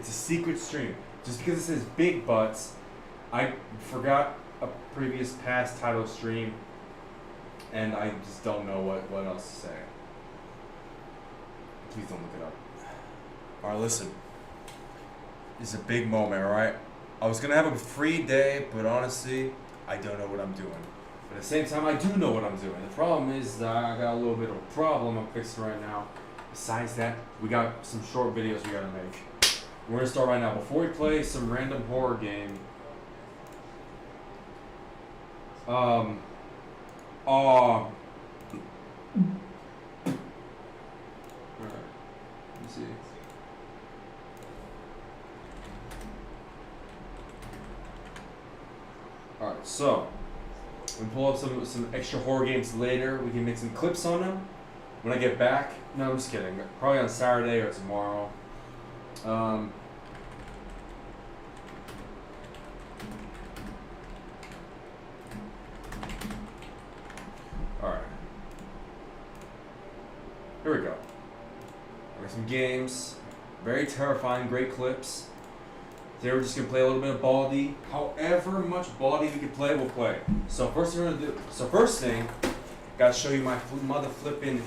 It's a secret stream. Just because it says big butts, I forgot a previous past title stream, and I just don't know what else to say. Please don't look it up. Alright, listen. It's a big moment, alright? I was gonna have a free day, but honestly, I don't know what I'm doing. But at the same time, I do know what I'm doing. The problem is that I got a little bit of a problem I'm fixing right now. Besides that, we got some short videos we gotta make. We're gonna start right now. Before we play some random horror game, Alright, let me see. Alright, so we pull up some extra horror games later. We can make some clips on them when I get back. No, I'm just kidding. Probably on Saturday or tomorrow. Alright. Here we go. I got some games. Very terrifying, great clips. Today we're just gonna play a little bit of Baldi. However much Baldi we can play, we'll play. So first thing, gotta show you my mother flipping.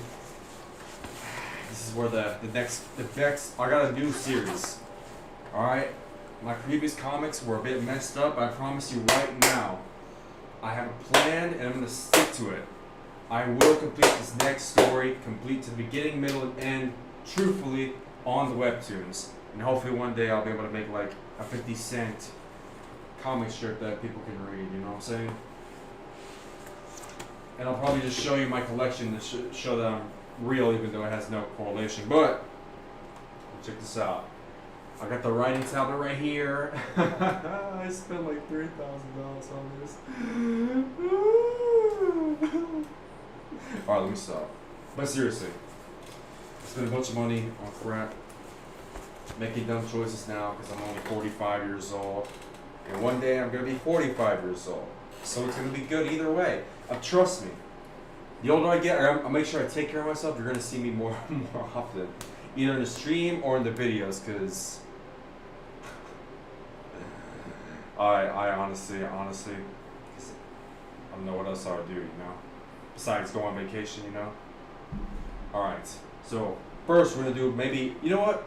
This is where the next I got a new series. Alright? My previous comics were a bit messed up, but I promise you right now, I have a plan and I'm gonna stick to it. I will complete this next story, complete to the beginning, middle, and end, truthfully, on the webtoons. And hopefully one day I'll be able to make like a 50-cent comic strip that people can read, you know what I'm saying? And I'll probably just show you my collection to show that I'm real, even though it has no correlation. But, check this out. I got the writing tablet right here. I spent like $3,000 on this. Alright, let me stop. But seriously, I spent a bunch of money on crap. Making dumb choices now because I'm only 45 years old. And one day I'm going to be 45 years old. So it's going to be good either way. Trust me. The older I get, I'll make sure I take care of myself. You're going to see me more often. Either in the stream or in the videos because I honestly, I don't know what else I would do, you know? Besides go on vacation, you know? Alright. So first we're going to do maybe, you know what?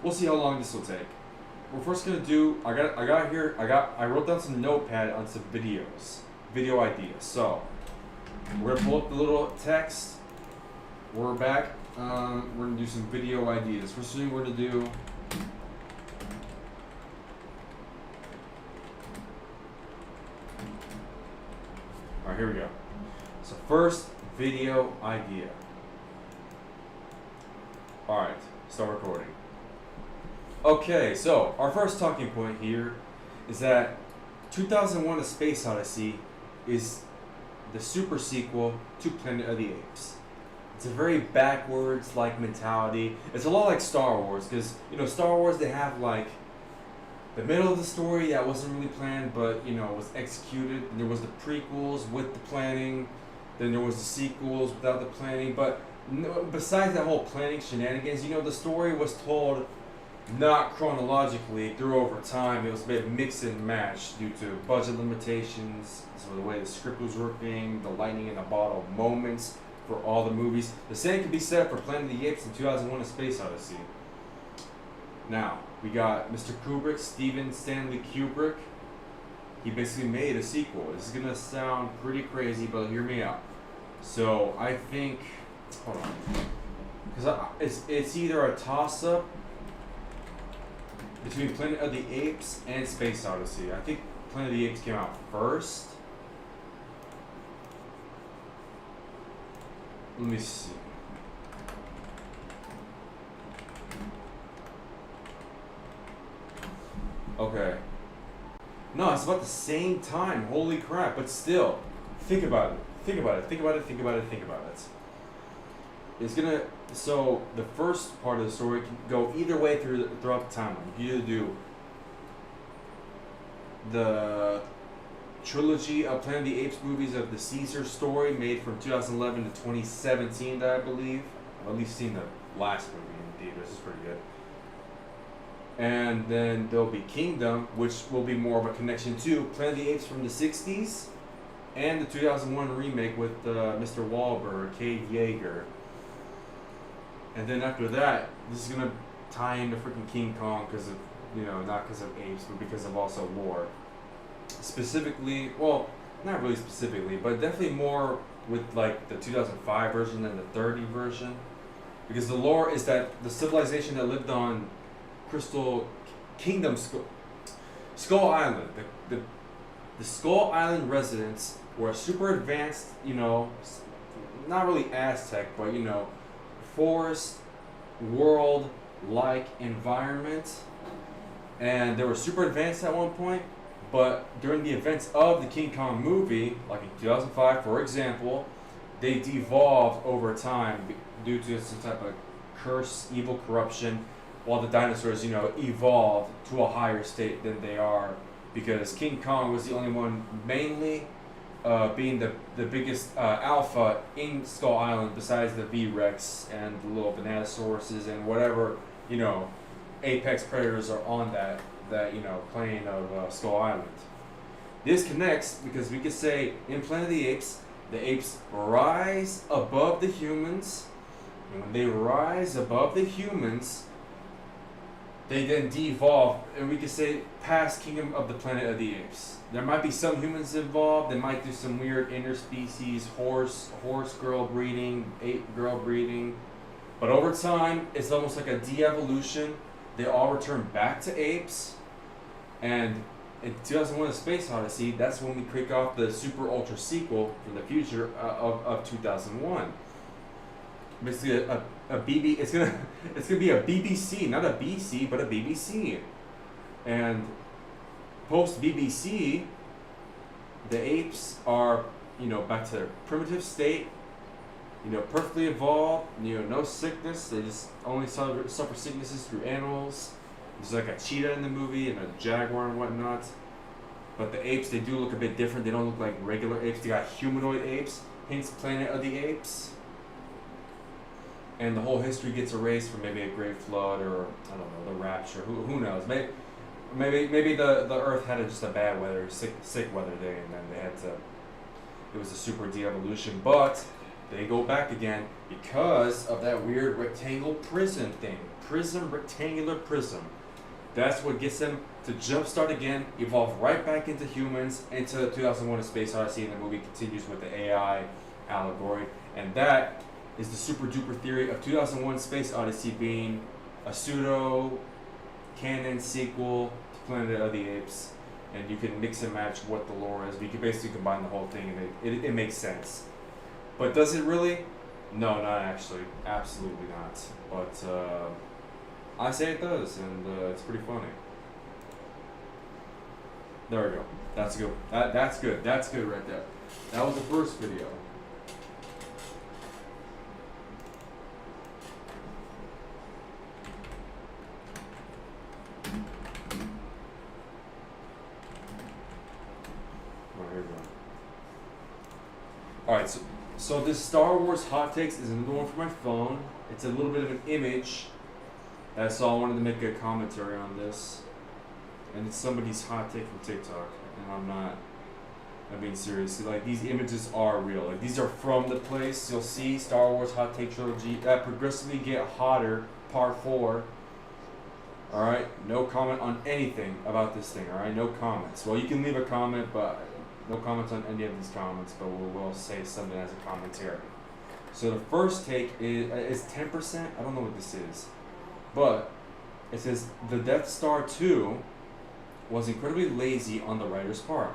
We'll see how long this will take. We're first gonna do. I wrote down some notepad on some video ideas. So we're gonna pull up the little text. We're back. We're gonna do some video ideas. First thing we're gonna do. All right, here we go. So first video idea. All right, start recording. Okay, so our first talking point here is that 2001: A Space Odyssey is the super sequel to Planet of the Apes. It's a very backwards-like mentality. It's a lot like Star Wars, because, you know, Star Wars, they have, like, the middle of the story that wasn't really planned, but, you know, was executed. And there was the prequels with the planning. Then there was the sequels without the planning. But besides that whole planning shenanigans, you know, the story was told not chronologically, through over time. It was a bit mix and match due to budget limitations, so the way the script was working, the lightning in a bottle moments for all the movies. The same could be said for Planet of the Apes and 2001: A Space Odyssey. Now, we got Mr. Kubrick, Steven Stanley Kubrick. He basically made a sequel. This is gonna sound pretty crazy, but hear me out. So I think, hold on, because it's either a toss-up between Planet of the Apes and Space Odyssey. I think Planet of the Apes came out first. Let me see. Okay. No, it's about the same time. Holy crap. But still, think about it. Think about it. Think about it. Think about it. Think about it. It's gonna. So the first part of the story can go either way throughout the timeline. You can either do the trilogy of Planet of the Apes movies of the Caesar story made from 2011 to 2017, that I believe. I've at least seen the last movie in theaters. It's pretty good. And then there'll be Kingdom, which will be more of a connection to Planet of the Apes from the 60s and the 2001 remake with Mr. Wahlberg, Cave Yeager. And then after that, this is going to tie into freaking King Kong because of, not because of apes, but because of also lore. Specifically, well, not really specifically, but definitely more with like the 2005 version than the 30 version. Because the lore is that the civilization that lived on Crystal Kingdom Skull Island, the Skull Island residents were a super advanced, not really Aztec, but forest world-like environment, and they were super advanced at one point. But during the events of the King Kong movie, like in 2005, for example, they devolved over time due to some type of curse, evil corruption, while the dinosaurs, evolved to a higher state than they are, because King Kong was the only one mainly being the biggest alpha in Skull Island, besides the V-Rex and the little Bananasauruses and whatever, apex predators are on that plane of Skull Island. This connects because we could say in Planet of the apes rise above the humans, and when they rise above the humans, they then devolve, and we could say past Kingdom of the Planet of the Apes. There might be some humans involved. They might do some weird interspecies horse girl breeding, ape girl breeding, but over time it's almost like a de-evolution. They all return back to apes, and in 2001: A Space Odyssey, that's when we kick off the super ultra sequel from the future of 2001. Basically, it's gonna be a BBC, not a BC, but a BBC, and post BBC, the apes are back to their primitive state, perfectly evolved, no sickness. They just only suffer sicknesses through animals. There's like a cheetah in the movie and a jaguar and whatnot. But the apes, they do look a bit different. They don't look like regular apes. They got humanoid apes, hence Planet of the Apes. And the whole history gets erased from maybe a great flood or, I don't know, the rapture. Who knows? Maybe the Earth had just a bad weather, sick weather day, and then they had to. It was a super de-evolution, but they go back again because of that weird rectangle prism thing. Rectangular prism. That's what gets them to jumpstart again, evolve right back into humans, into 2001: A Space Odyssey, and the movie continues with the AI allegory. And that is the super duper theory of 2001: Space Odyssey being a pseudo canon sequel to Planet of the Apes. And you can mix and match what the lore is. But you can basically combine the whole thing, and it makes sense. But does it really? No, not actually. Absolutely not. But I say it does, and it's pretty funny. There we go. That's good. That's good. That's good right there. That was the first video. Alright, so this Star Wars hot takes is another one for my phone. It's a little bit of an image. So I wanted to make a commentary on this. And it's somebody's hot take from TikTok. And I'm being serious. Like, these images are real. Like, these are from the place. You'll see Star Wars hot take trilogy that progressively get hotter, part 4. Alright, no comment on anything about this thing, alright? No comments. Well, you can leave a comment, but no comments on any of these comments, but we'll say something as a commentary. So the first take is 10%. I don't know what this is. But it says, the Death Star 2 was incredibly lazy on the writer's part.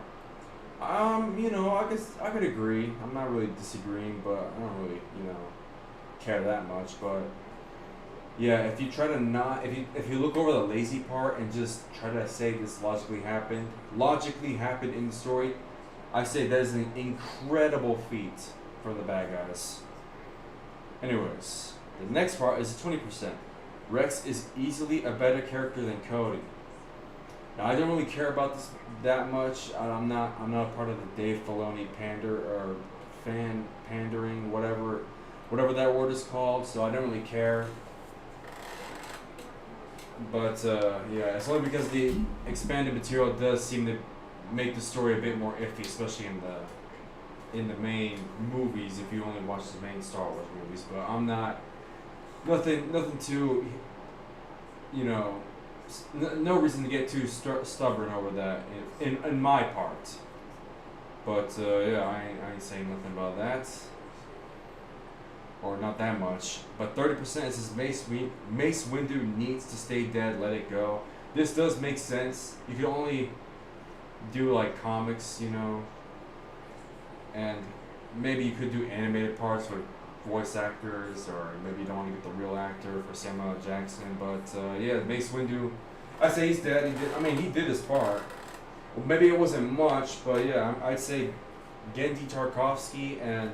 I guess I could agree. I'm not really disagreeing, but I don't really, care that much. But yeah, if you try to if you look over the lazy part and just try to say this logically happened in the story, I say that is an incredible feat from the bad guys. Anyways, the next part is 20%. Rex is easily a better character than Cody. Now, I don't really care about this that much. I'm not a part of the Dave Filoni pandering, whatever that word is called. So I don't really care. But yeah, it's only because the expanded material does seem to make the story a bit more iffy, especially in the main movies. If you only watch the main Star Wars movies, but I'm not nothing too, you know, no reason to get too stubborn over that in my part. But yeah, I ain't saying nothing about that. Or not that much. But 30% says Mace Windu needs to stay dead, let it go. This does make sense. You can only do like comics, you know, and maybe you could do animated parts with voice actors, or maybe you don't want to get the real actor for Samuel L. Jackson. But yeah, Mace Windu, I say he's dead. He did his part. Well, maybe it wasn't much, but yeah, I'd say Gendy Tarkovsky and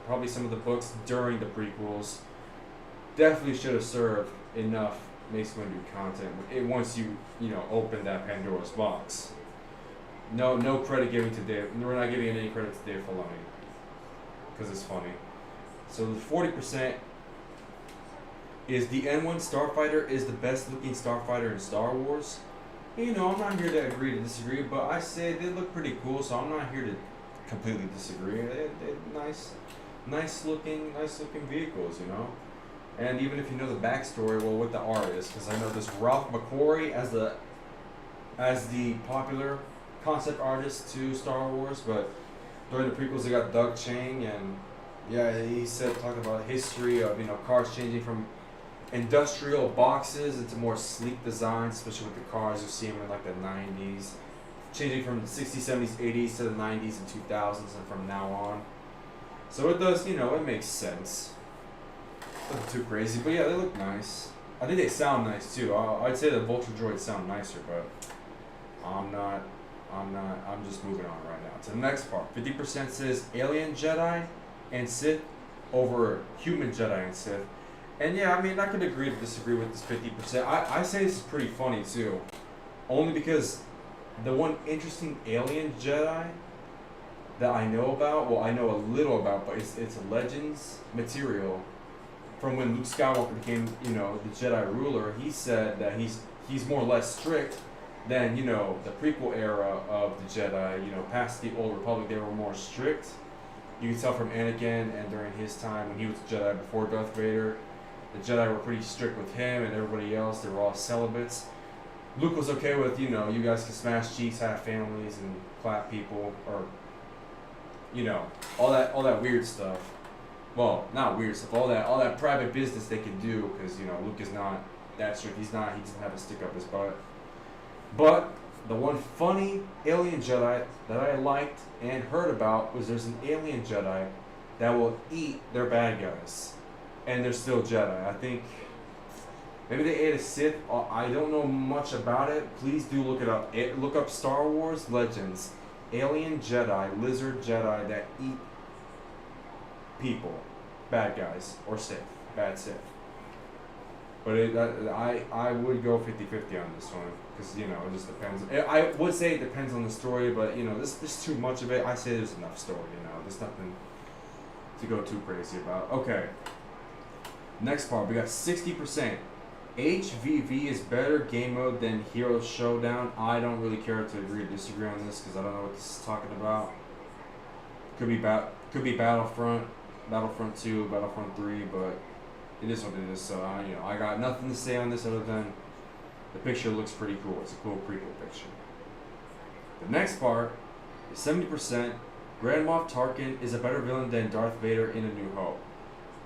probably some of the books during the prequels definitely should have served enough Mace Windu content. Once you open that Pandora's box. No credit given to Dave. We're not giving any credit to Dave Filoni because it's funny. So the 40% is the N1 Starfighter is the best looking starfighter in Star Wars. I'm not here to agree to disagree, but I say they look pretty cool, so I'm not here to completely disagree. They're nice looking vehicles, And even if you know the backstory, well, what the artist, because I know there's Ralph McQuarrie as the popular concept artist to Star Wars, but during the prequels they got Doug Chang, and yeah, he talked about history of cars changing from industrial boxes into more sleek designs, especially with the cars you see them in like the 90s, changing from the 60s, 70s, 80s to the 90s and 2000s, and from now on. So it does, it makes sense. Nothing too crazy, but yeah, they look nice. I think they sound nice too. I'd say the Vulture droids sound nicer, but I'm just moving on right now to the next part. 50% says alien Jedi and Sith over human Jedi and Sith. And yeah, I could agree to disagree with this 50%. I say this is pretty funny too. Only because the one interesting alien Jedi that I know about, well, I know a little about, but it's Legends material from when Luke Skywalker became, the Jedi ruler. He said that he's more or less strict than, the prequel era of the Jedi. Past the Old Republic, they were more strict. You can tell from Anakin, and during his time when he was a Jedi before Darth Vader, the Jedi were pretty strict with him and everybody else. They were all celibates. Luke was okay with, you guys can smash cheeks, have families, and clap people, or, all that weird stuff. Well, not weird stuff. All that private business they can do, because Luke is not that strict. He doesn't have a stick up his butt. But the one funny alien Jedi that I liked and heard about was there's an alien Jedi that will eat their bad guys, and they're still Jedi. I think maybe they ate a Sith. I don't know much about it. Please do look it up. Look up Star Wars Legends. Alien Jedi, lizard Jedi that eat people, bad guys, or Sith, bad Sith. But I would go 50-50 on this one, because it just depends. I would say it depends on the story, but there's too much of it. I say there's enough story. There's nothing to go too crazy about. Okay. Next part, we got 60%. HVV is better game mode than Hero Showdown. I don't really care to agree or disagree on this, because I don't know what this is talking about. Could be Battlefront, Battlefront 2, Battlefront 3, but it is what it is. So I got nothing to say on this other than the picture looks pretty cool. It's a cool prequel picture. The next part is 70%. Grand Moff Tarkin is a better villain than Darth Vader in A New Hope.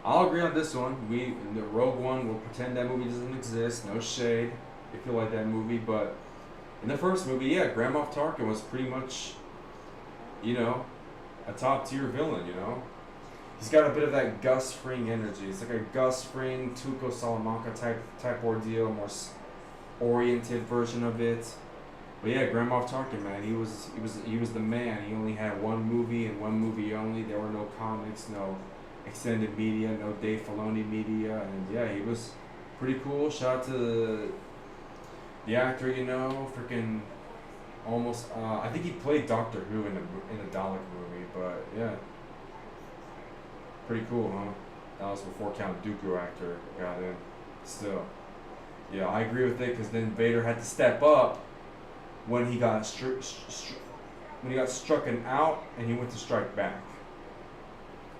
I'll agree on this one. In the Rogue One, will pretend that movie doesn't exist. No shade if you like that movie, but in the first movie, yeah, Grand Moff Tarkin was pretty much, a top tier villain. He's got a bit of that Gus Fring energy. It's like a Gus Fring, Tuco Salamanca type ordeal, more oriented version of it. But yeah, Grand Moff Tarkin, man, he was the man. He only had one movie and one movie only. There were no comics, no extended media, no Dave Filoni media, and yeah, he was pretty cool. Shout out to the actor, freaking almost. I think he played Doctor Who in a Dalek movie, but yeah, pretty cool, huh? That was before Count Dooku actor got in. Still, Yeah, I agree with it because then Vader had to step up when he got when he got struck out and he went to strike back.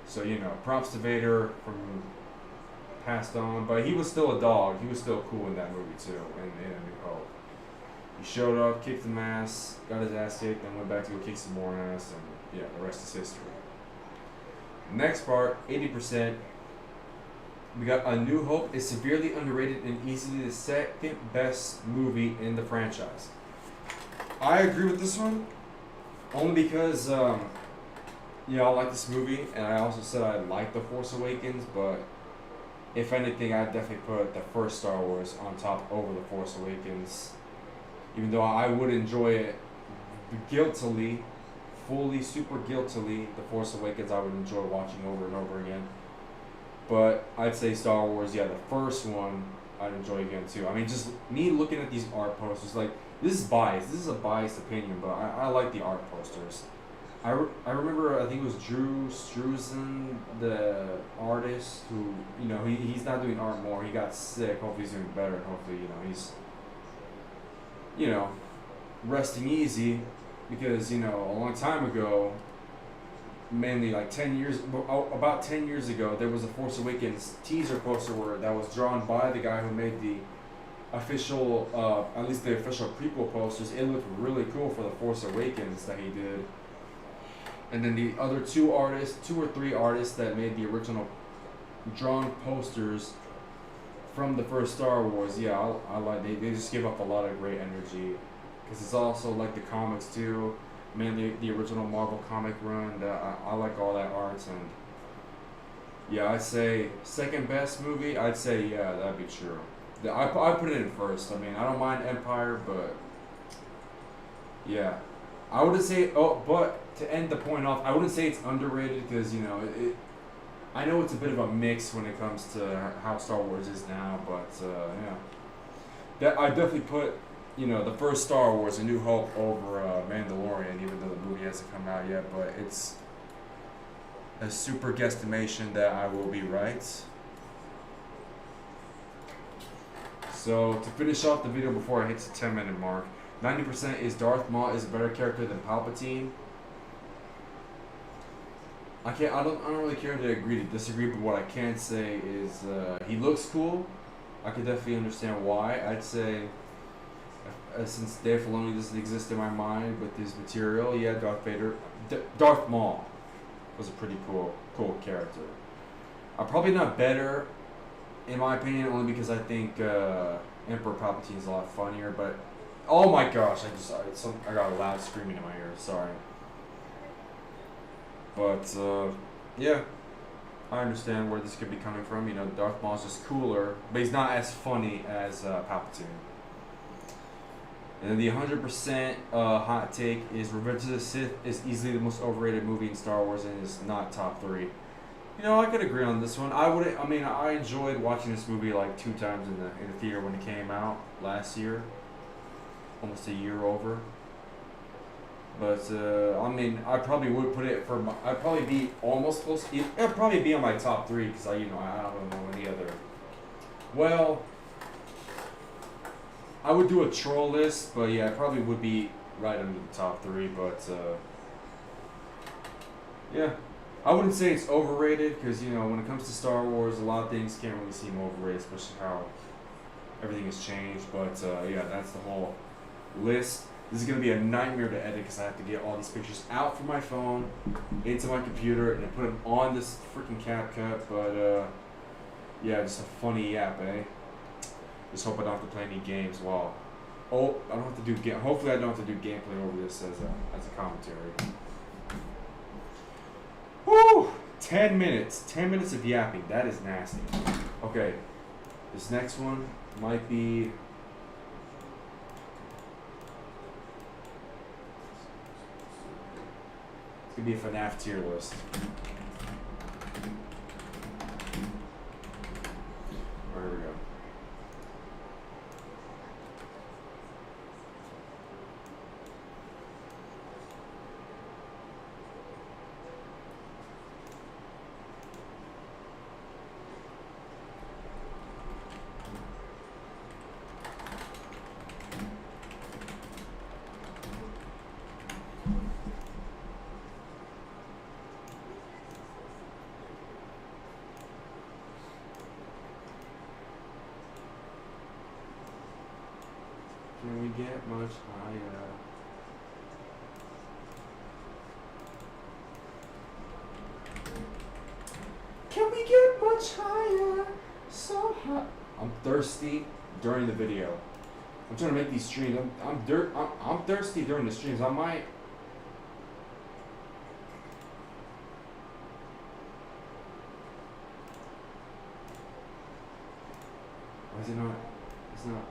So props to Vader from passed on, but he was still a dog. He was still cool in that movie too, in A New Hope. He showed up, kicked some ass, got his ass kicked, then went back to go kick some more ass, and yeah, the rest is history. Next part, 80%. We got A New Hope is severely underrated and easily the second best movie in the franchise. I agree with this one, only because I like this movie, and I also said I like The Force Awakens, but if anything, I'd definitely put the first Star Wars on top over The Force Awakens. Even though I would enjoy it guiltily, super guiltily, The Force Awakens I would enjoy watching over and over again. But I'd say Star Wars, the first one I'd enjoy again too. I mean, just me looking at these art posters, like, this is biased. This is a biased opinion, but I like the art posters. I remember, I think it was Drew Struzan, the artist, who, he's not doing art more. He got sick. Hopefully he's doing better, and hopefully, he's, resting easy, because, a long time ago, mainly like 10 years, about 10 years ago, there was a Force Awakens teaser poster that was drawn by the guy who made the official, at least the official prequel posters. It looked really cool for the Force Awakens that he did. And then the other two or three artists that made the original drawn posters from the first Star Wars, I like. They just give up a lot of great energy, because it's also like the comics too. Mainly the original Marvel comic run. I like all that art, and I'd say second best movie. I'd say that'd be true. I put it in first. I mean, I don't mind Empire, but I wouldn't say. But to end the point off, I wouldn't say it's underrated, because I know it's a bit of a mix when it comes to how Star Wars is now, but that I definitely put the first Star Wars, A New Hope, over Mandalorian, even though the movie hasn't come out yet. But it's a super guesstimation that I will be right. So to finish off the video before I hit the 10-minute mark, 90% is Darth Maul is a better character than Palpatine. I don't really care to agree to disagree, but what I can say is he looks cool. I could definitely understand why. I'd say since Dave Filoni doesn't exist in my mind with his material, Darth Maul was a pretty cool character. Probably not better, in my opinion, only because I think Emperor Palpatine is a lot funnier. But oh my gosh, I got a loud screaming in my ear. Sorry. But I understand where this could be coming from. Darth Maul's just cooler, but he's not as funny as Palpatine. And then the 100% hot take is Revenge of the Sith is easily the most overrated movie in Star Wars and is not top 3. I could agree on this one. I enjoyed watching this movie like 2 times in the theater when it came out last year, almost a year over. But I probably would put it I'd probably be almost close. It'd probably be on my top 3, because I don't know any other. Well, I would do a troll list, but it probably would be right under the top 3. But I wouldn't say it's overrated, because when it comes to Star Wars, a lot of things can't really seem overrated, especially how everything has changed. But that's the whole list. This is going to be a nightmare to edit, because I have to get all these pictures out from my phone into my computer and then put them on this freaking CapCut. But just a funny yap, eh? Just hope I don't have to play any games while. I don't have to do hopefully I don't have to do gameplay over this as a commentary. Woo! 10 minutes. 10 minutes of yapping. That is nasty. Okay. This next one might be. It's gonna be a FNAF tier list. Here we go. get much higher? Can we get much higher? So hot. I'm thirsty during the video. I'm trying to make these streams. I'm thirsty during the streams. I might. Why is it not? It's not.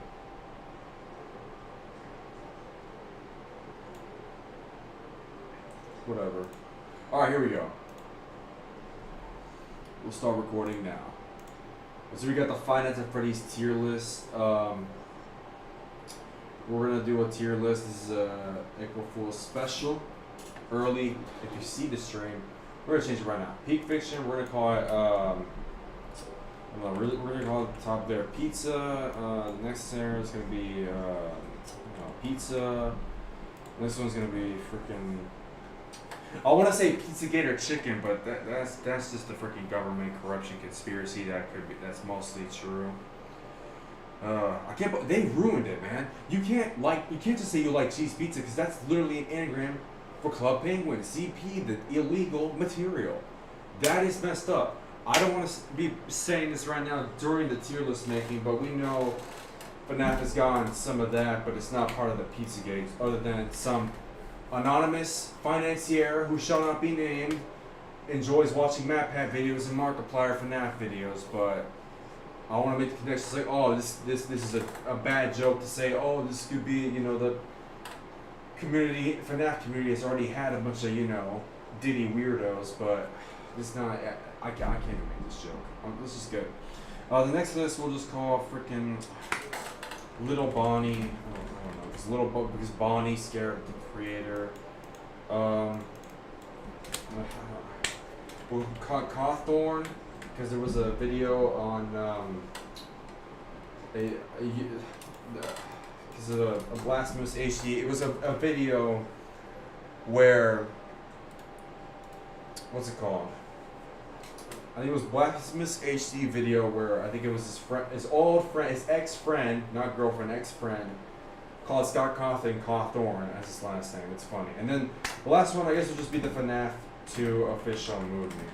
Whatever. All right, here we go. We'll start recording now. So we got the Five Nights at Freddy's tier list. We're gonna do a tier list. This is a April Fool's special. Early, if you see the stream, we're gonna change it right now. Peak Fiction. We're gonna call it. We're gonna call it top there pizza. The next there is gonna be pizza. This one's gonna be freaking. I want to say Pizzagate or chicken, but that's just the freaking government corruption conspiracy. That's mostly true. I can't. They ruined it, man. You can't just say you like cheese pizza because that's literally an anagram for Club Penguin, CP, the illegal material. That is messed up. I don't want to be saying this right now during the tier list making, but we know FNAF has gotten some of that, but it's not part of the Pizzagate, other than some anonymous financier who shall not be named enjoys watching MatPat videos and Markiplier FNAF videos, but I want to make the connection like, oh, this is a bad joke to say, oh, this could be, the community, FNAF community has already had a bunch of, Diddy weirdos, but it's not, I can't even make this joke. This is good. The next list we'll just call freaking Little Bonnie. I don't know, because Bonnie scared the creator. We'll call Cawthorn because there was a video on because of a Blasphemous HD. It was a video where what's it called? I think it was Blasphemous HD video where I think it was his ex-friend, not girlfriend, ex-friend, called Scott Cawthorn as his last name. It's funny. And then the last one, I guess, will just be the FNAF 2 official movie.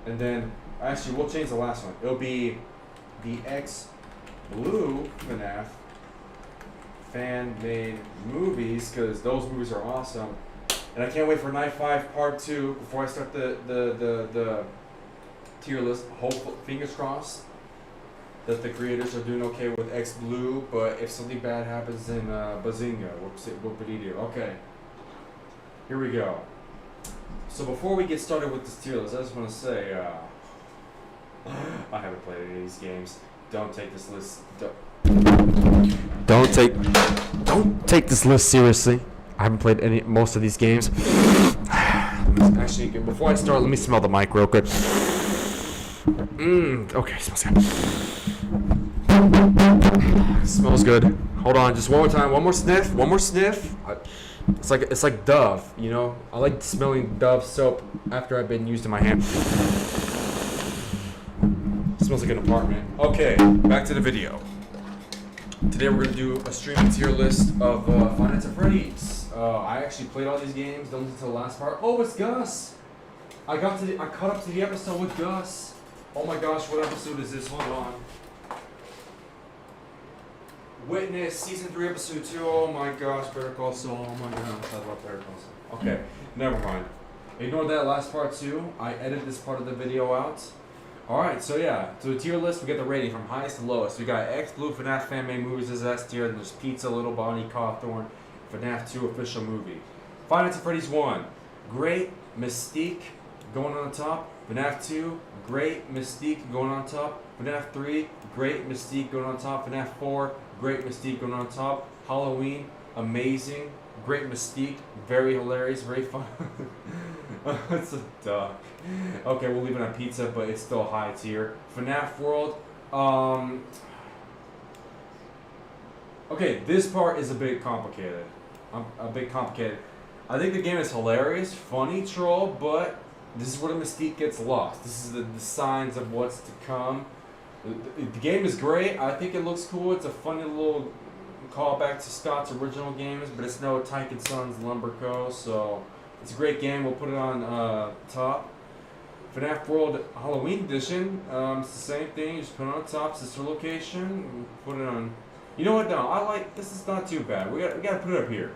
And then, actually, we'll change the last one. It'll be the ex-Blue FNAF fan-made movies, because those movies are awesome. And I can't wait for Night 5 Part 2 before I start the tier list. Hopefully, fingers crossed that the creators are doing okay with X-Blue, but if something bad happens, then Bazinga, whoop-a-dee-doo. Okay, here we go. So before we get started with this tier list, I just want to say, I haven't played any of these games. Don't take this list. Don't take this list seriously. I haven't played most of these games. Actually, before I start, let me smell the mic real quick. Okay, smells good. Smells good. Hold on, just one more time. One more sniff. It's like Dove, I like smelling Dove soap after I've been used in my hand. Smells like an apartment. Okay, back to the video. Today we're gonna do a streaming tier list of Five Nights at Freddy's. I actually played all these games. Don't listen to the last part. Oh, it's Gus. I caught up to the episode with Gus. Oh my gosh, what episode is this? Hold on. Witness season 3 episode 2. Oh my gosh, Better Call Saul. Oh my god, I'm talking about Better Call Saul. Okay, never mind. Ignore that last part too. I edited this part of the video out. Alright, so yeah, to the tier list, we get the rating from highest to lowest. We got X-Blue, FNAF fan-made movies as S tier, then there's Pizza, Little Bonnie, Cawthorn, FNAF 2 official movie. Five Nights at Freddy's 1, great Mystique going on top. FNAF 2, great Mystique going on top. FNAF 3, great Mystique going on top. FNAF 4, great Mystique going on top. Halloween, amazing. Great Mystique, very hilarious, very fun. It's a duck. Okay, we'll leave it on Pizza, but it's still high tier. FNAF World, okay, this part is a bit complicated. I think the game is hilarious, funny, troll, but this is where the mystique gets lost. This is the signs of what's to come. The game is great. I think it looks cool. It's a funny little call back to Scott's original games, but it's no Tyke and Sons Lumber Co. So it's a great game. We'll put it on top. FNAF World Halloween Edition. It's the same thing. You just put it on top. Sister location. Put it on. You know what? No, I like this. Is not too bad. We gotta put it up here.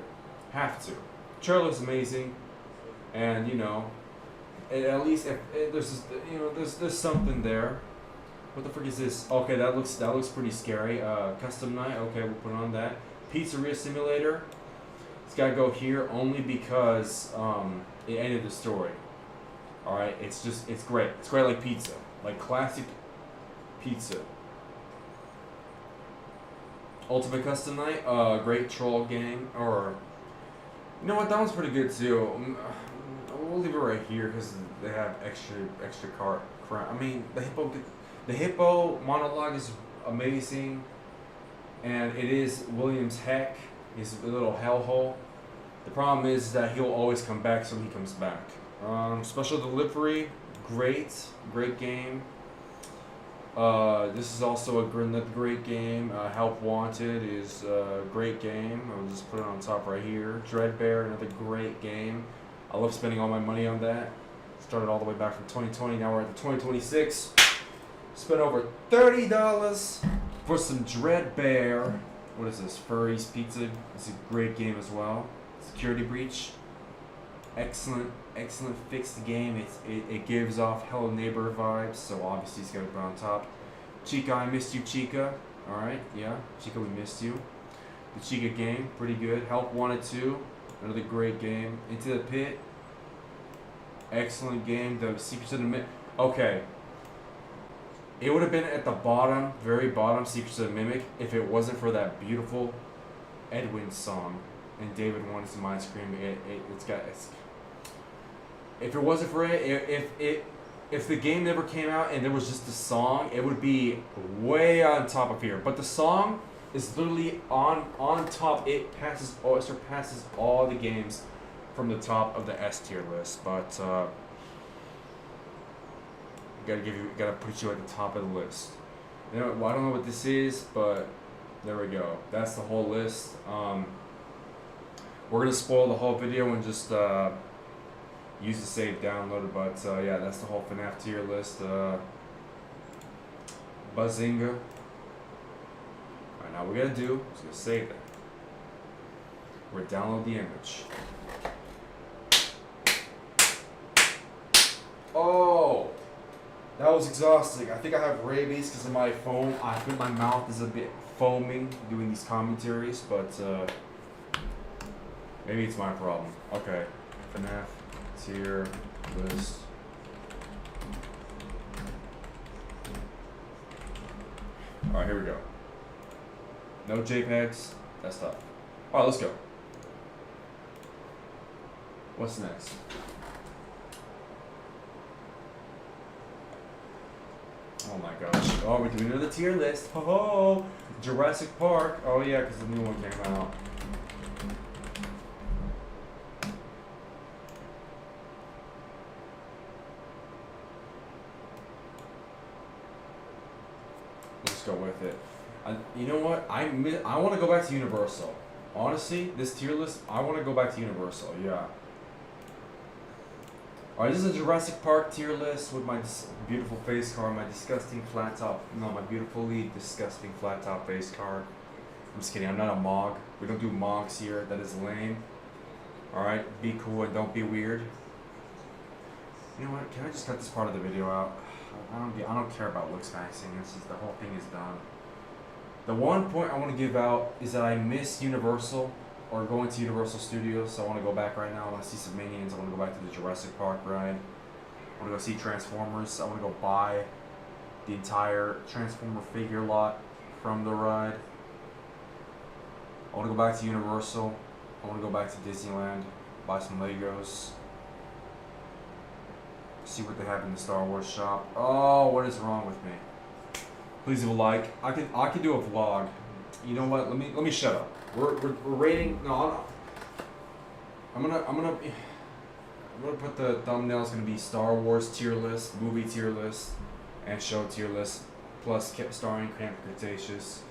Have to. Trailer looks amazing, and you know, at least if there's just, you know there's something there. What the frick is this? Okay, that looks pretty scary. Custom night. Okay, we'll put on that. Pizzeria simulator. It's gotta go here only because it ended the story. All right, it's great. It's great like pizza, like classic pizza. Ultimate Custom Night, great troll game, or you know what? That one's pretty good too. We'll leave it right here because they have extra crap. I mean, the hippo monologue is amazing, and it is Williams Heck. He's a little hellhole. The problem is that he'll always come back, so he comes back. Special Delivery, great game. This is also another great game. Help Wanted is a great game. I'll just put it on top right here. Dreadbear, another great game. I love spending all my money on that. Started all the way back from 2020. Now we're at the 2026. Spent over $30 for some Dreadbear. What is this? Furry's Pizza. It's a great game as well. Security Breach. Excellent fixed game. It gives off Hello Neighbor vibes, so obviously it's gonna be on top. Chica, I missed you, Chica. Alright, yeah. Chica, we missed you. The Chica game, pretty good. Help Wanted 2, another great game. Into the Pit, excellent game. The Secrets of the Mimic. Okay. It would have been at the bottom, very bottom, Secrets of the Mimic, if it wasn't for that beautiful Edwin song. And David wanted some ice cream. If it wasn't for it, if the game never came out and there was just the song, it would be way on top of here. But the song is literally on top. It surpasses all the games from the top of the S tier list. But gotta put you at the top of the list. You know, well, I don't know what this is, but there we go. That's the whole list. We're gonna spoil the whole video and just use the save downloaded, but yeah, that's the whole FNAF tier list. Buzzinga. Alright, now what we're gonna do is gonna save that. We're gonna download the image. Oh, that was exhausting. I think I have rabies because of my phone. I think my mouth is a bit foaming doing these commentaries, but maybe it's my problem. Okay, FNAF tier list. Alright, here we go. No JPEGs, desktop. Alright, let's go. What's next? Oh my gosh. Oh, we're doing another tier list. Ho ho! Jurassic Park. Oh yeah, because the new one came out. Let's go with it. You know what? I want to go back to Universal. Honestly, this tier list, I want to go back to Universal. Yeah. Alright, this is a Jurassic Park tier list with my beautiful face card, my disgusting flat top. No, my beautifully disgusting flat top face card. I'm just kidding. I'm not a Mog. We don't do Mogs here. That is lame. Alright, be cool and don't be weird. You know what? Can I just cut this part of the video out? I don't care about looks maxing. This is the whole thing is done. The one point I want to give out is that I miss Universal or going to Universal Studios. So I want to go back right now. I want to see some Minions. I want to go back to the Jurassic Park ride. I want to go see Transformers. I want to go buy the entire Transformer figure lot from the ride. I want to go back to Universal. I want to go back to Disneyland. Buy some Legos. See what they have in the Star Wars shop. Oh, what is wrong with me? Please leave a like. I could do a vlog. You know what? Let me shut up. We're rating. No, I'm gonna put the thumbnail. It's gonna be Star Wars tier list, movie tier list, and show tier list, plus starring Camp Cretaceous.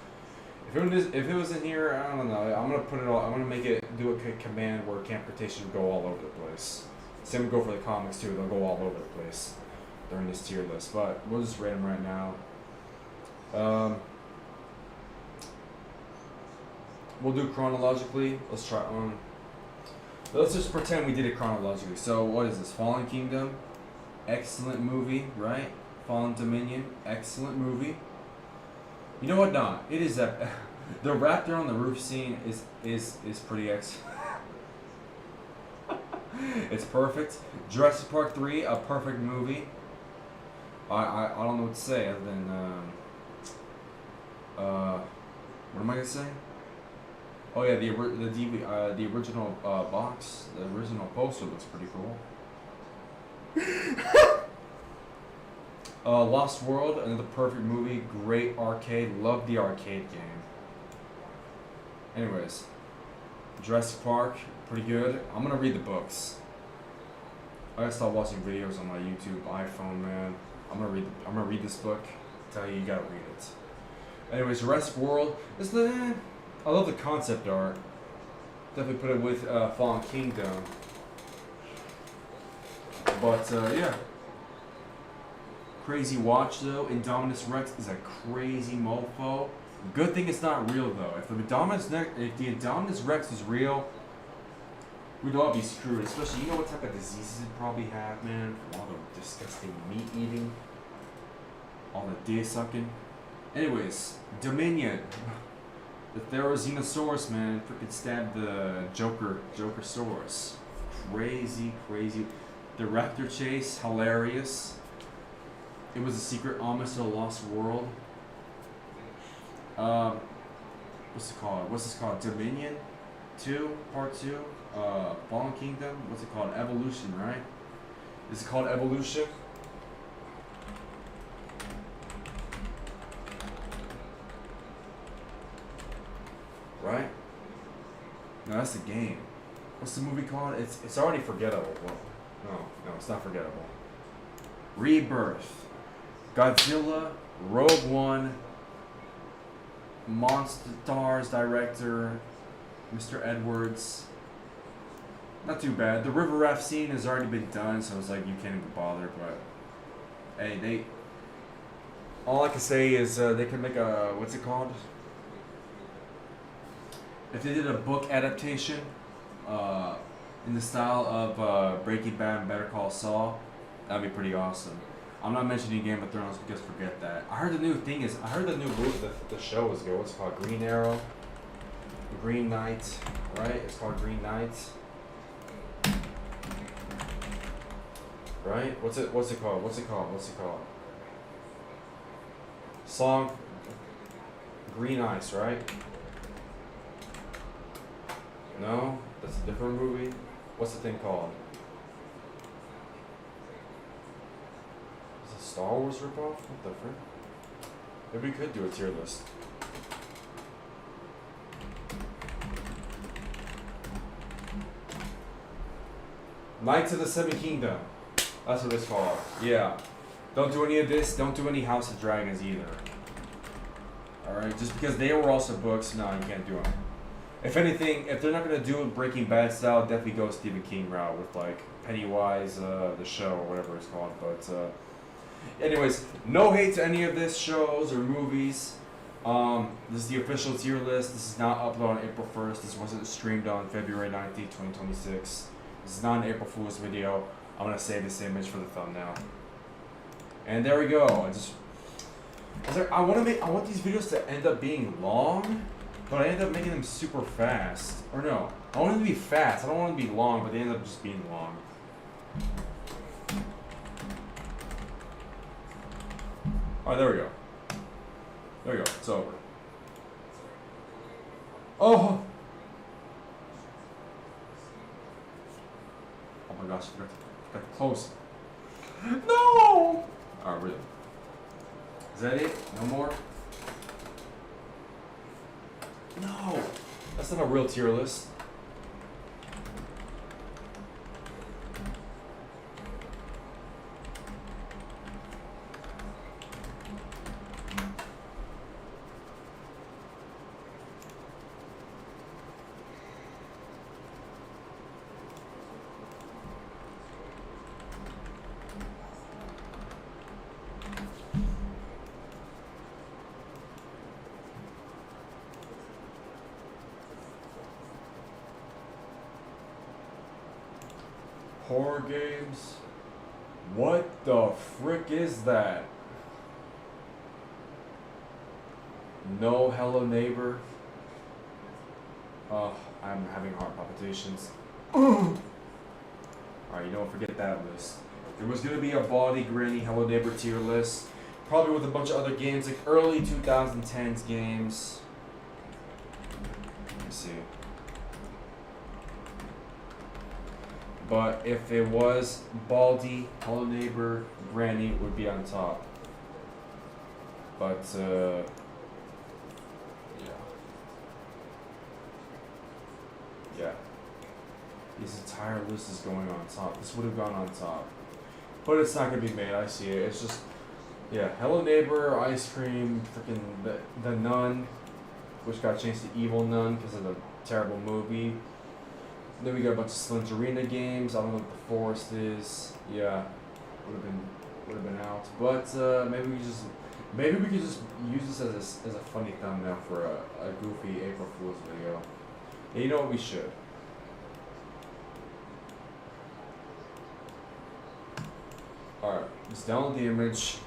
If it was in here, I don't know. I'm gonna put it all. I'm gonna make it do a command where campertation will go all over the place. Same would go for the comics too. They'll go all over the place during this tier list. But we'll just rate them right now. We'll do chronologically. Let's try on. Let's just pretend we did it chronologically. So what is this? Fallen Kingdom, excellent movie, right? Fallen Dominion, excellent movie. You know what? Not. It is that the raptor on the roof scene is pretty excellent. It's perfect. Jurassic Park 3, a perfect movie. I don't know what to say other than what am I gonna say? Oh yeah, the original box, the original poster looks pretty cool. Lost World, another perfect movie, great arcade, love the arcade game. Anyways, Jurassic Park, pretty good. I'm gonna read the books. I gotta stop watching videos on my YouTube iPhone, man. I'm gonna read this book. Tell you gotta read it. Anyways, Jurassic World is I love the concept art. Definitely put it with Fallen Kingdom. But yeah. Crazy watch though. Indominus Rex is a crazy mofo. Good thing it's not real though. If the Indominus Rex is real, we'd all be screwed. Especially, you know what type of diseases it probably have, man, from all the disgusting meat eating, all the deer sucking. Anyways, Dominion. The Therizinosaurus, man, freaking stabbed the Jokersaurus. Crazy. The raptor chase, hilarious. It was a secret homage to the Lost World. What's it called? What's this called? Dominion 2, Part 2. Fallen Kingdom. What's it called? Evolution, right? Is it called Evolution? Right? No, that's the game. What's the movie called? It's already forgettable. Well, no, it's not forgettable. Rebirth. Godzilla, Rogue One, Monster Stars director, Mr. Edwards. Not too bad. The river raft scene has already been done, so it's like you can't even bother. But hey, all I can say is they can make a, what's it called? If they did a book adaptation in the style of Breaking Bad and Better Call Saul, that'd be pretty awesome. I'm not mentioning Game of Thrones because forget that. I heard the new movie, the show is good. What's it called? Green Arrow, Green Knight, right? It's called Green Knight, right? What's it called? Song, Green Ice, right? No, that's a different movie. What's the thing called? Star Wars ripoff? What the frick? Maybe we could do a tier list. Knights of the Seven Kingdom. That's what it's called. Yeah. Don't do any of this. Don't do any House of Dragons either. Alright? Just because they were also books, no, you can't do them. If anything, if they're not going to do it Breaking Bad style, definitely go Stephen King route with like Pennywise, the show, or whatever it's called. But, anyways, no hate to any of this shows or movies. This is the official tier list. This is not uploaded on April 1st. This wasn't streamed on February 19th, 2026. This is not an April Fool's video. I'm going to save this image for the thumbnail. And there we go. I want these videos to end up being long, but I end up making them super fast. Or no, I want them to be fast. I don't want them to be long, but they end up just being long. Alright, there we go. There we go. It's over. Oh! Oh my gosh, I forgot to close. No! Alright, really. Is that it? No more? No! That's not a real tier list. horror games. What the frick is that? No Hello Neighbor. Oh, I'm having heart palpitations. Alright, you know what? Forget that list. There was gonna be a Baldi Granny Hello Neighbor tier list. Probably with a bunch of other games, like early 2010s games. Let me see. But if it was Baldi, Hello Neighbor, Granny would be on top. But, yeah. Yeah. This entire list is going on top. This would have gone on top. But it's not going to be made, I see it. It's just, yeah, Hello Neighbor, Ice Cream, freaking the Nun, which got changed to Evil Nun because of the terrible movie. Then we got a bunch of Slenderina games. I don't know what the Forest is. Yeah, would have been out. But maybe we could just use this as a funny thumbnail for a goofy April Fool's video. And you know what we should? Alright, just download the image.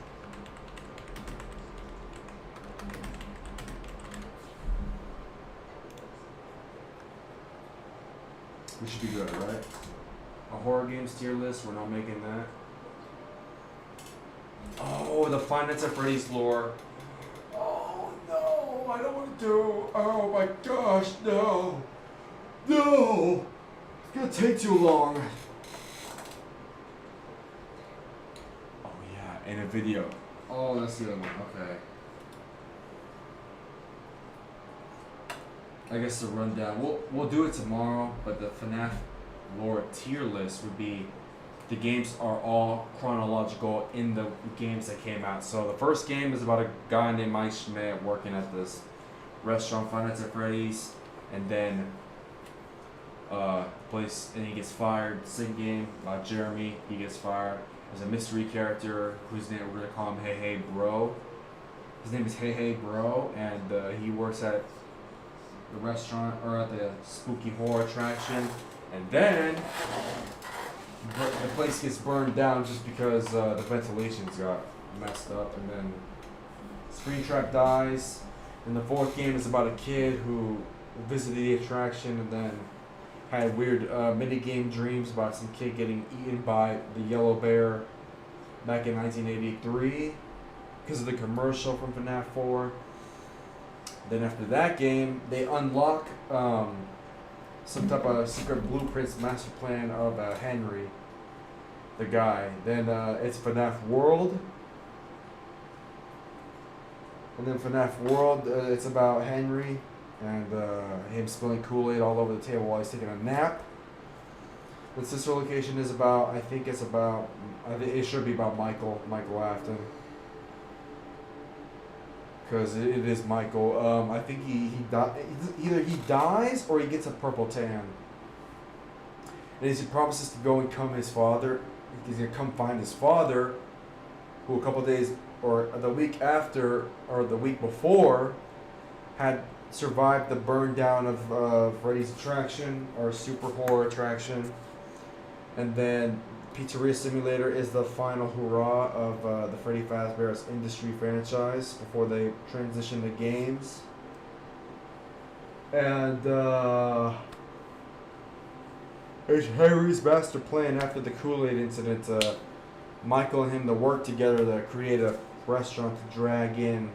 We should be good, right? A horror games tier list, we're not making that. Oh, the Five Nights at Freddy's lore. Oh no, I don't want to do. Oh my gosh, no. No! It's gonna take too long. Oh yeah, and a video. Oh, that's the other one, okay. I guess the rundown. We'll do it tomorrow, but the FNAF lore tier list would be the games are all chronological in the games that came out. So the first game is about a guy named Mike Schmidt working at this restaurant, Five Nights at Freddy's, and then and he gets fired. Second game about Jeremy, he gets fired. There's a mystery character whose name we're gonna call him Hey Hey Bro. His name is Hey Hey Bro, and he works at the restaurant or at the spooky horror attraction, and then the place gets burned down just because the ventilations got messed up, and then Springtrap dies. And the fourth game is about a kid who visited the attraction and then had weird minigame dreams about some kid getting eaten by the yellow bear back in 1983 because of the commercial from FNAF 4. Then after that game, they unlock some type of secret blueprints, master plan of Henry, the guy. Then it's FNAF World. And then FNAF World, it's about Henry and him spilling Kool-Aid all over the table while he's taking a nap. The sister location is about, I think it should be about Michael Afton. Because it is Michael. I think either he dies or he gets a purple tan. And he promises to go and come his father. He's going to come find his father, who a couple days or the week after or the week before had survived the burn down of Freddy's attraction or super horror attraction. And then Pizzeria Simulator is the final hurrah of the Freddy Fazbear's Industry franchise before they transition to games. And it's Harry's master plan after the Kool-Aid incident. Michael and him to work together to create a restaurant to drag in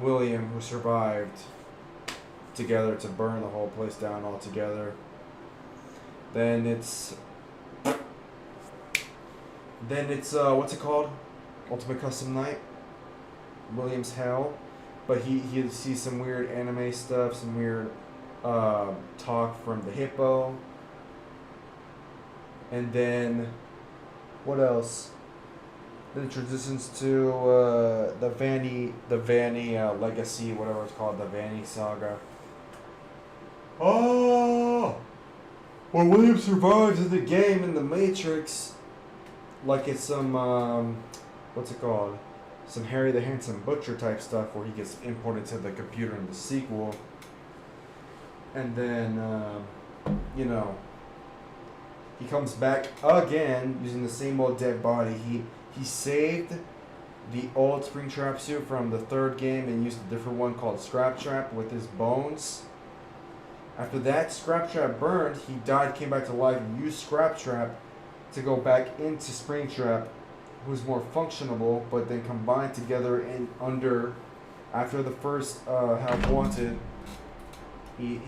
William, who survived, together to burn the whole place down altogether. Then it's what's it called? Ultimate Custom Night. William's Hell, but he sees some weird anime stuff, some weird talk from the hippo. And then what else? Then it transitions to the Vanny Legacy, whatever it's called, the Vanny Saga. Oh. When William survives in the game in the Matrix, like it's some, what's it called? Some Harry the Handsome Butcher type stuff where he gets imported to the computer in the sequel. And then, He comes back again using the same old dead body. He saved the old Springtrap suit from the third game and used a different one called Scraptrap with his bones. After that, Scraptrap burned. He died, came back to life, and used Scraptrap to go back into Springtrap, who's more functional, but then combined together in under. After the first Help Wanted, he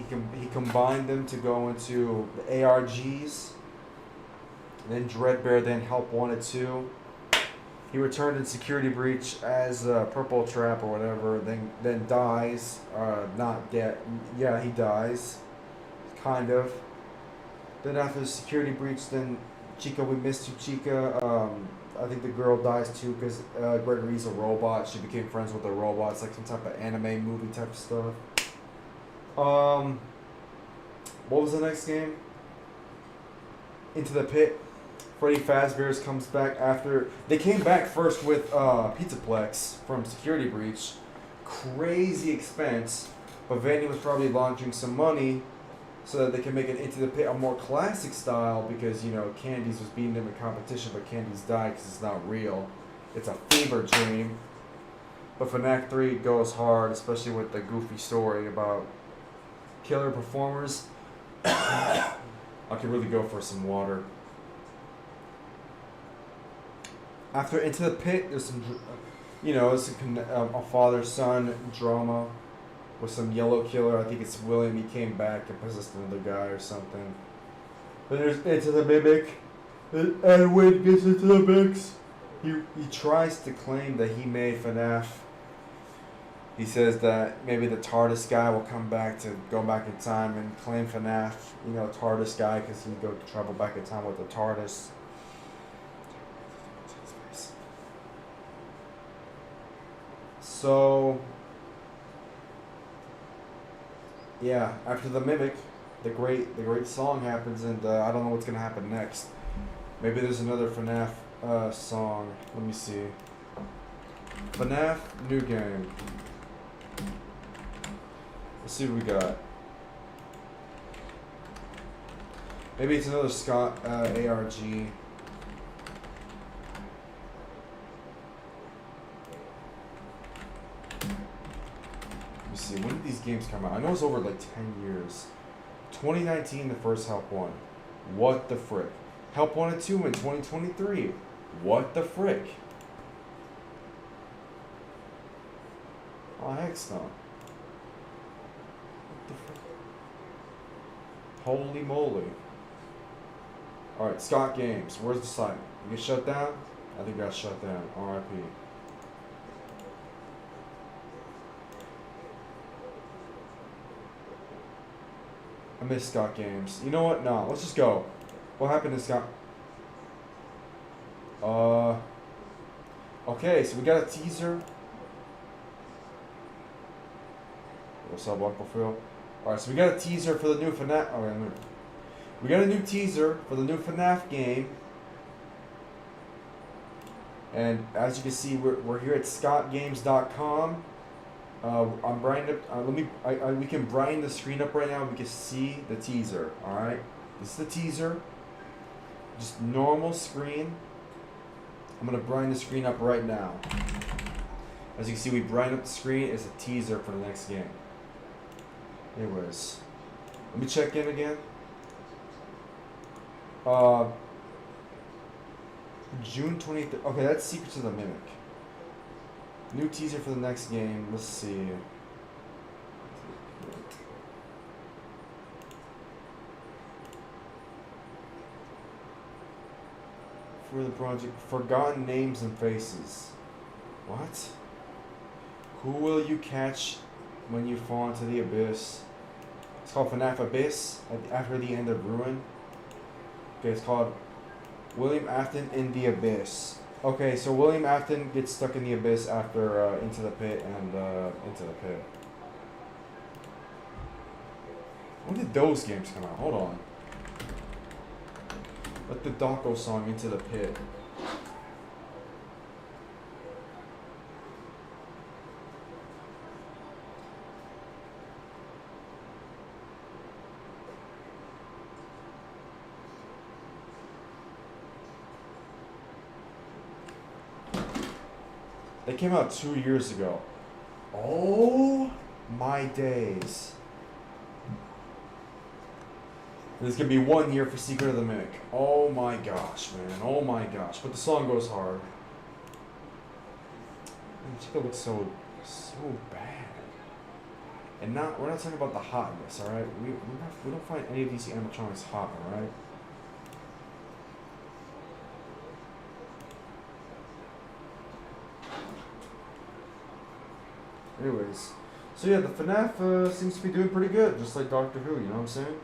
combined them to go into the ARGs. Then Dreadbear, then Help Wanted 2. He returned in Security Breach as Purple Trap or whatever, then dies. Not dead. Yeah, he dies. Kind of. Then after the Security Breach, then Chica, we missed you, Chica. I think the girl dies too because Gregory's a robot. She became friends with a robot. It's like some type of anime movie type of stuff. What was the next game? Into the Pit. Freddy Fazbear's comes back after. They came back first with Pizzaplex from Security Breach. Crazy expense. But Vandy was probably launching some money so that they can make it Into the Pit a more classic style because, you know, Candies was beating them in competition, but Candies died because it's not real. It's a fever dream. But FNAF 3 goes hard, especially with the goofy story about killer performers. I could really go for some water. After Into the Pit, there's some, you know, some, a father-son drama with some yellow killer. I think it's William. He came back and possessed another guy or something. Then there's Into the Mimic. And Edwin gets into the mix. He tries to claim that he made FNAF. He says that maybe the TARDIS guy will come back to go back in time and claim FNAF. You know, TARDIS guy, because he'd go travel back in time with the TARDIS. So, yeah, after the Mimic, the great song happens, and I don't know what's gonna happen next. Maybe there's another FNAF song. Let me see. FNAF new game. Let's see what we got. Maybe it's another Scott ARG. Let me see, when did these games come out? I know it's over like 10 years. 2019, the first Help 1. What the frick? Help 1 and 2 in 2023. What the frick? Oh, heck no. What the frick? Holy moly. Alright, Scott Games. Where's the site? You get shut down? I think it got shut down. RIP. I miss Scott Games. You know what? No, let's just go. What happened to Scott? Okay, so we got a teaser. What's up, Uncle Phil? Alright, so we got a teaser for the new FNAF. Oh, wait, we got a new teaser for the new FNAF game. And as you can see, we're here at scottgames.com. I'm brightening up. We can brighten the screen up right now. We can see the teaser. All right, this is the teaser. Just normal screen. I'm gonna brighten the screen up right now. As you can see, we brighten up the screen. It's a teaser for the next game. Anyways, let me check in again. June 23rd. Okay, that's Secrets of the Mimic. New teaser for the next game. Let's see. For the project, Forgotten Names and Faces. What? Who will you catch when you fall into the abyss? It's called FNAF Abyss, after the end of Ruin. Okay, it's called William Afton in the Abyss. Okay, so William Afton gets stuck in the abyss after Into the Pit and Into the Pit. When did those games come out? Hold on. Let the Docko song Into the Pit. They came out 2 years ago. Oh my days. There's gonna be 1 year for Secret of the Mimic. Oh my gosh, man. Oh my gosh. But the song goes hard. Man, Chica looks so bad. And we're not talking about the hotness, alright? We don't find any of these animatronics hot, alright? Anyways, so yeah, the FNAF seems to be doing pretty good, just like Doctor Who, you know what I'm saying?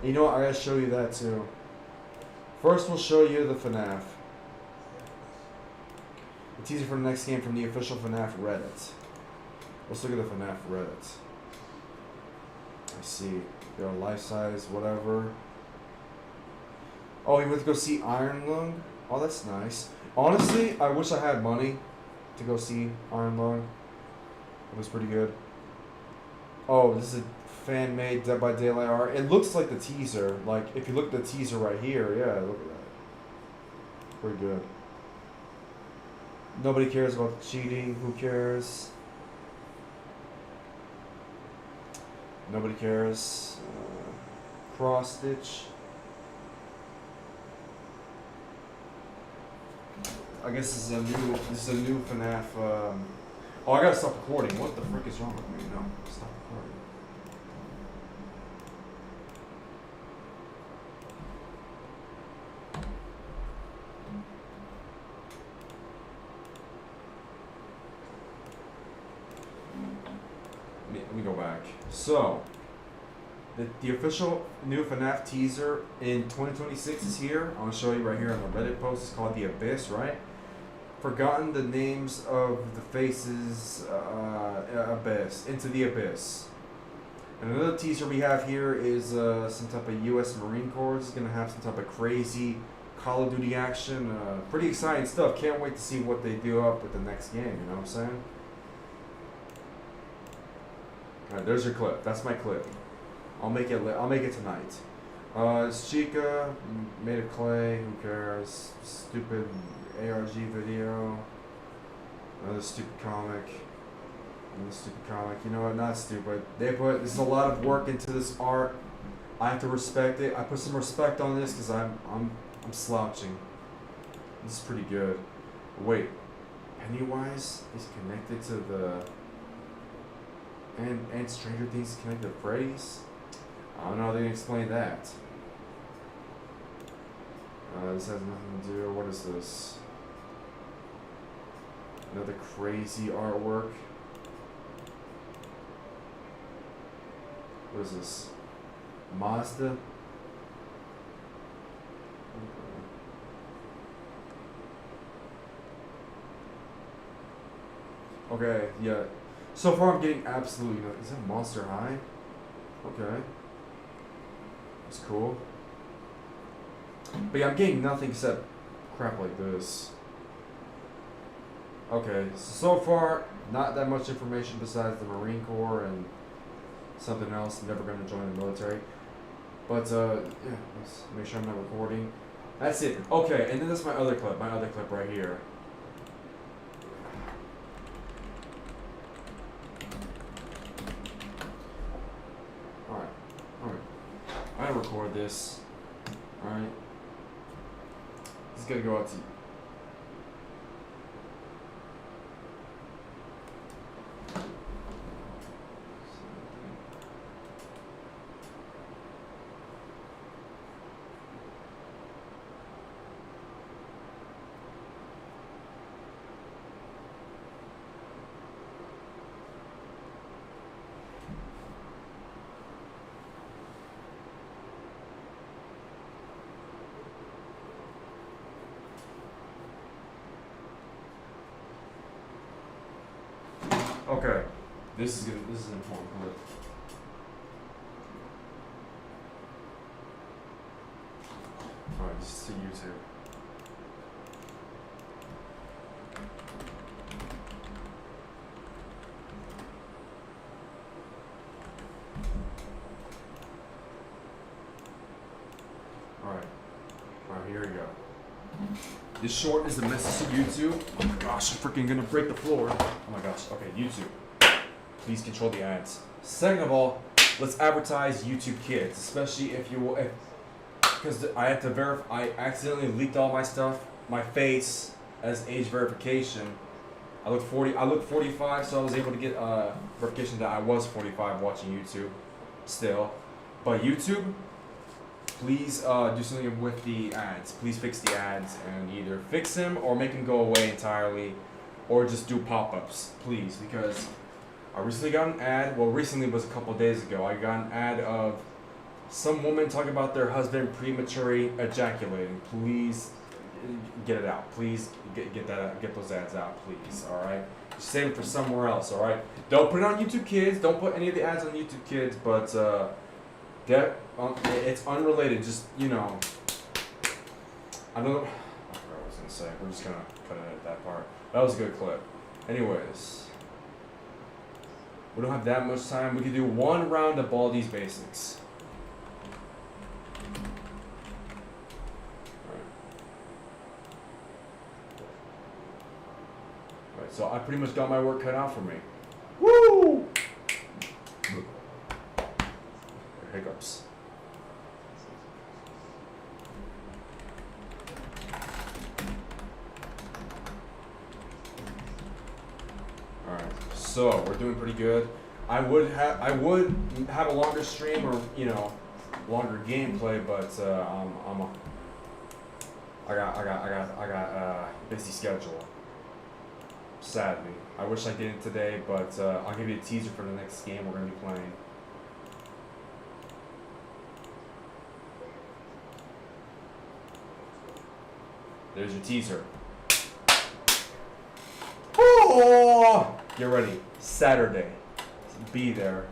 And you know what, I gotta show you that too. First we'll show you the FNAF. The teaser for the next game from the official FNAF Reddit. Let's look at the FNAF Reddit. I see. They're life size, whatever. Oh, he went to go see Iron Lung? Oh, that's nice. Honestly, I wish I had money to go see Iron Lung. It was pretty good. Oh, this is a fan-made Dead by Daylight art. It looks like the teaser. Like, if you look at the teaser right here, yeah, look at that. Pretty good. Nobody cares about cheating. Who cares? Nobody cares. Cross stitch. I guess this is a new FNAF. Oh, I gotta stop recording. What the frick is wrong with me? No, stop recording. Let me go back. So, the official new FNAF teaser in 2026 is here. I'm gonna show you right here on the Reddit post. It's called The Abyss, right? Forgotten the names of the faces, Abyss, Into the Abyss. And another teaser we have here is some type of U.S. Marine Corps. It's gonna have some type of crazy Call of Duty action. Pretty exciting stuff. Can't wait to see what they do up with the next game. You know what I'm saying? All right, there's your clip. That's my clip. I'll make it tonight. It's Chica, made of clay. Who cares? Stupid ARG video. Another stupid comic. Another stupid comic. You know what? Not stupid. There's a lot of work into this art. I have to respect it. I put some respect on this because I'm slouching. This is pretty good. Wait, Pennywise is connected to the and Stranger Things is connected to Freddy's. I don't know how they can explain that. This has nothing to do. What is this? Another crazy artwork. What is this? Mazda? Okay, yeah. So far I'm getting absolutely nothing. Is that Monster High? Okay. That's cool. But yeah, I'm getting nothing except crap like this. Okay, so far, not that much information besides the Marine Corps and something else. Never going to join the military. But, yeah, let's make sure I'm not recording. That's it. Okay, and then that's my other clip right here. Alright. I gotta record this. Alright. This is gonna go out to you. Okay, this is an important clip. Alright, this is to YouTube. Alright. This short is the message to YouTube. Oh my gosh, I'm freaking gonna break the floor. Oh my gosh. Okay, YouTube. Please control the ads. Second of all, let's advertise YouTube Kids, especially if you will, because I had to verify. I accidentally leaked all my stuff, my face, as age verification. I looked 40. I looked 45, so I was able to get verification that I was 45 watching YouTube. Still, but YouTube, please do something with the ads. Please fix the ads and either fix them or make them go away entirely, or just do pop-ups, please, because I recently got an ad. Well, recently was a couple days ago. I got an ad of some woman talking about their husband prematurely ejaculating. Please get it out. Please get that out. Get those ads out, please. All right. Save it for somewhere else. All right. Don't put it on YouTube Kids. Don't put any of the ads on YouTube Kids. But it's unrelated. Just I don't know. I forgot what I was gonna say. We're just gonna cut it at that part. That was a good clip. Anyways. We don't have that much time. We can do one round of Baldi's Basics. Alright, so I pretty much got my work cut out for me. Woo! Hiccups. So we're doing pretty good. I would have a longer stream or longer gameplay, but I got a busy schedule. Sadly, I wish I did it today, but I'll give you a teaser for the next game we're gonna be playing. There's your teaser. Oh! Get ready. Saturday. Be there.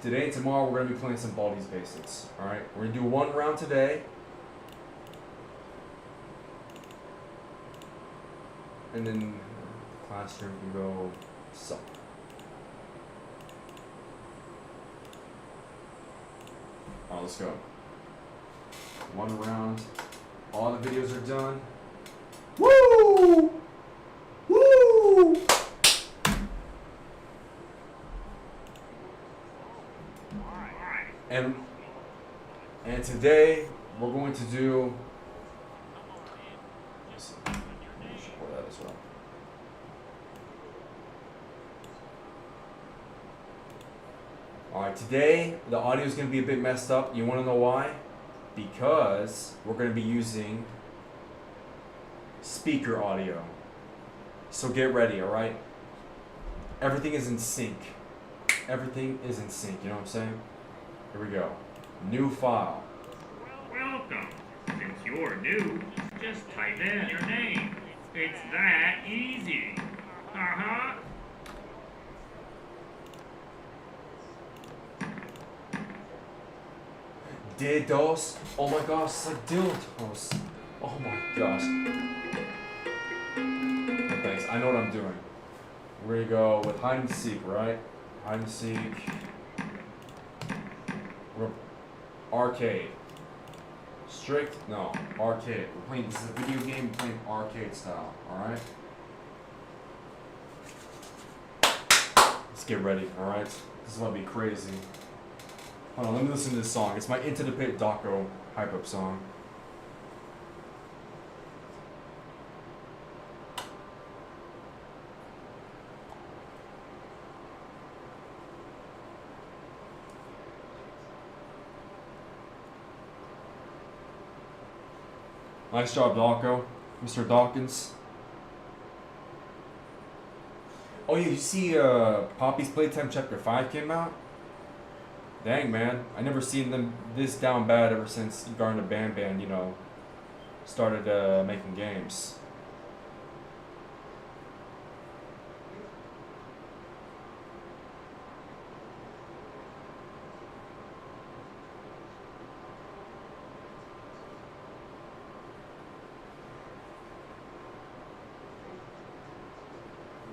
Today and tomorrow we're going to be playing some Baldi's Basics. Alright? We're going to do one round today. And then the classroom can go suck. Alright, let's go. One round. All the videos are done. Woo! Woo! And today we're going to do. Let's see. I should pour that as well. All right, today the audio is going to be a bit messed up. You want to know why? Because we're going to be using speaker audio. So get ready, all right? Everything is in sync. Everything is in sync, you know what I'm saying? Here we go. New file. Welcome. Since you're new, just type in your name. It's that easy. Uh-huh. Dildos. Oh my gosh, it's like dildos. Oh my gosh. Oh, thanks. I know what I'm doing. We're gonna go with hide and seek, right? Hide and seek. Arcade. Strict? No. Arcade. We're playing. This is a video game. We're playing arcade style. All right. Let's get ready. All right. This is gonna be crazy. Hold on. Let me listen to this song. It's my Into the Pit Daco hype up song. Nice job, Daco. Mr. Dawkins. Oh yeah, you see Poppy's Playtime Chapter 5 came out? Dang, man. I never seen them this down bad ever since Garner Band, started making games.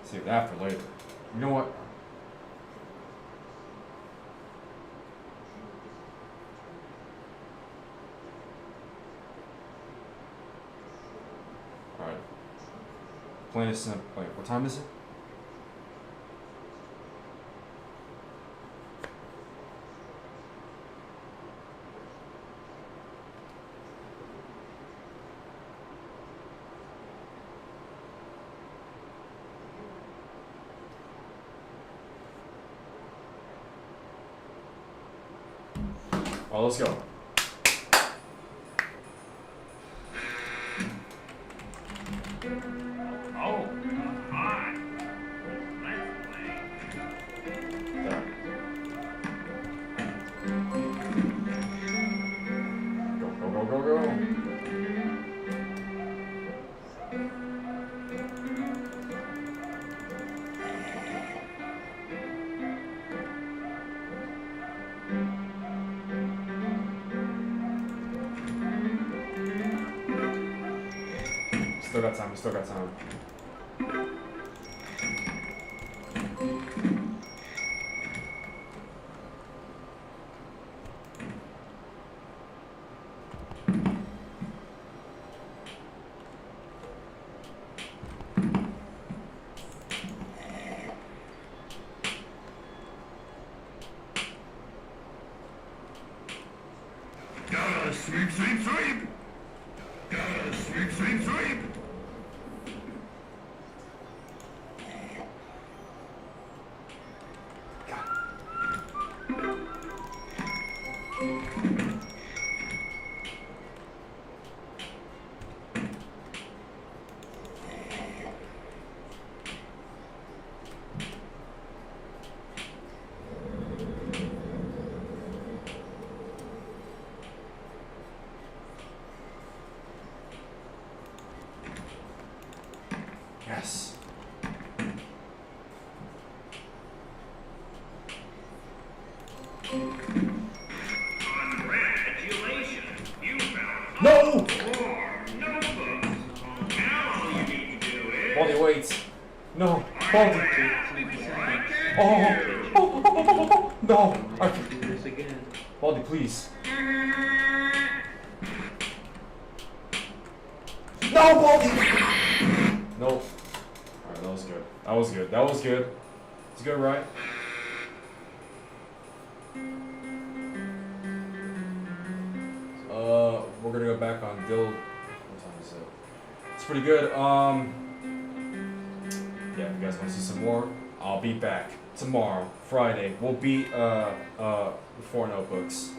Save that for later. You know what? Plain and simple. Wait, what time is it? Oh, let's go. Oh, hi. Let's play. There. Go. Still got time. Gotta sweep. Gotta sweep. Yes. Congratulations, you found No! 4 notebooks. Now all you need to do is... Baldy, wait. No. Baldy. Oh. No. I can't Do this again. Baldy, please. No, Baldy! No. Alright, that was good. It's good, right? We're gonna go back on Dill. What time is it? It's pretty good. Yeah, if you guys want to see some more, I'll be back tomorrow, Friday. We'll beat the 4 notebooks.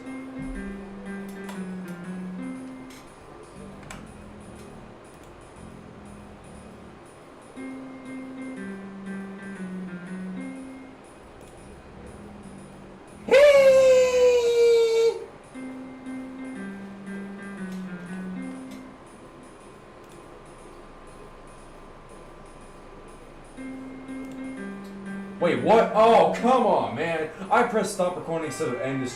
Wait, what? Oh, come on, man. I pressed stop recording instead of end this.